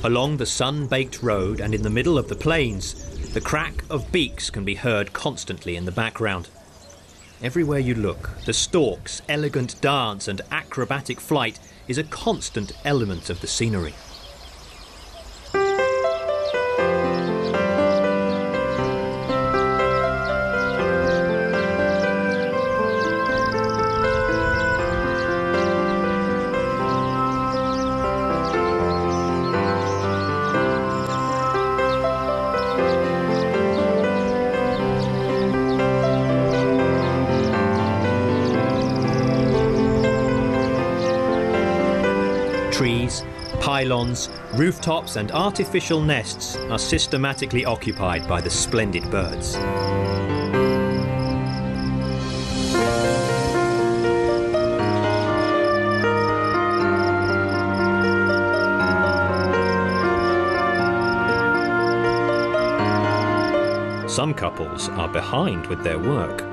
Along the sun-baked road and in the middle of the plains, the crack of beaks can be heard constantly in the background. Everywhere you look, the stork's elegant dance and acrobatic flight is a constant element of the scenery. Trees, pylons, rooftops and artificial nests are systematically occupied by the splendid birds. Some couples are behind with their work.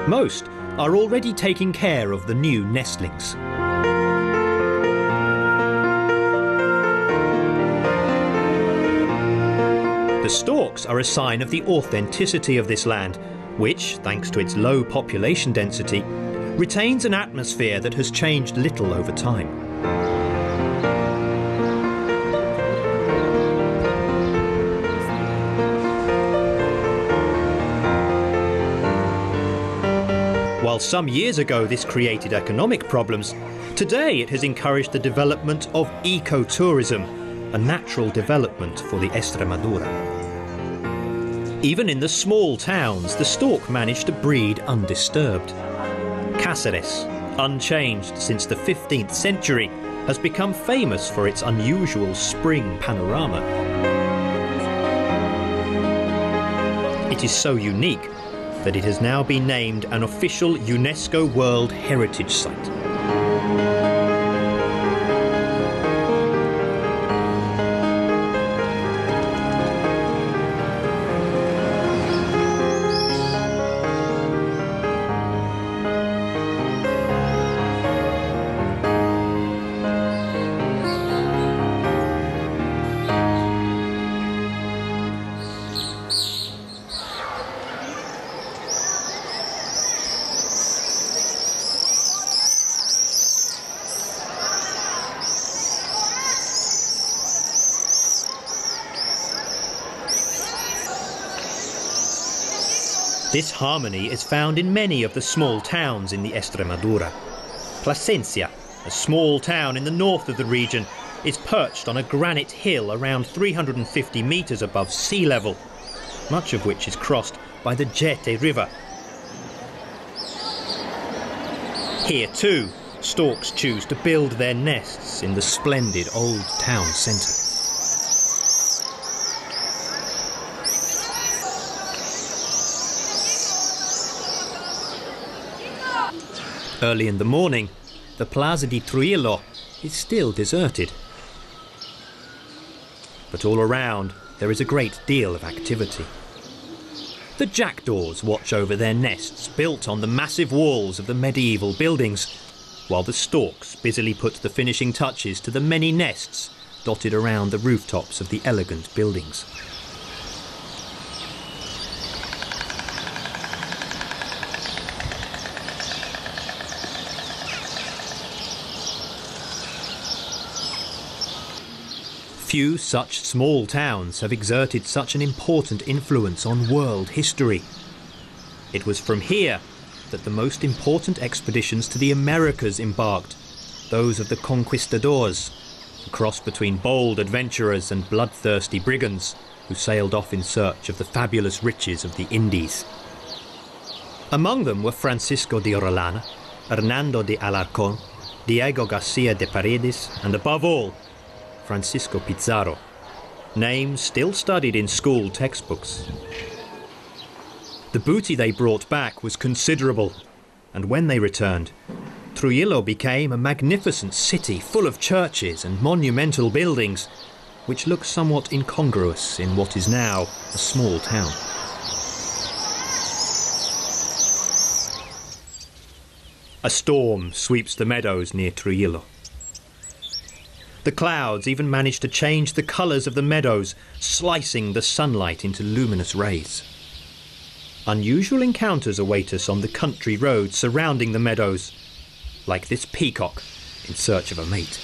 Most are already taking care of the new nestlings. The storks are a sign of the authenticity of this land, which, thanks to its low population density, retains an atmosphere that has changed little over time. While some years ago this created economic problems, today it has encouraged the development of ecotourism, a natural development for the Extremadura. Even in the small towns, the stork managed to breed undisturbed. Cáceres, unchanged since the 15th century, has become famous for its unusual spring panorama. It is so unique that it has now been named an official UNESCO World Heritage Site. This harmony is found in many of the small towns in the Extremadura. Plasencia, a small town in the north of the region, is perched on a granite hill around 350 metres above sea level, much of which is crossed by the Jete River. Here too, storks choose to build their nests in the splendid old town centre. Early in the morning, the Plaza di Trujillo is still deserted. But all around, there is a great deal of activity. The jackdaws watch over their nests built on the massive walls of the medieval buildings, while the storks busily put the finishing touches to the many nests dotted around the rooftops of the elegant buildings. Few such small towns have exerted such an important influence on world history. It was from here that the most important expeditions to the Americas embarked, those of the conquistadors, a cross between bold adventurers and bloodthirsty brigands who sailed off in search of the fabulous riches of the Indies. Among them were Francisco de Orellana, Hernando de Alarcón, Diego García de Paredes, and above all, Francisco Pizarro, names still studied in school textbooks. The booty they brought back was considerable, and when they returned, Trujillo became a magnificent city full of churches and monumental buildings, which looks somewhat incongruous in what is now a small town. A storm sweeps the meadows near Trujillo. The clouds even manage to change the colours of the meadows, slicing the sunlight into luminous rays. Unusual encounters await us on the country roads surrounding the meadows, like this peacock in search of a mate.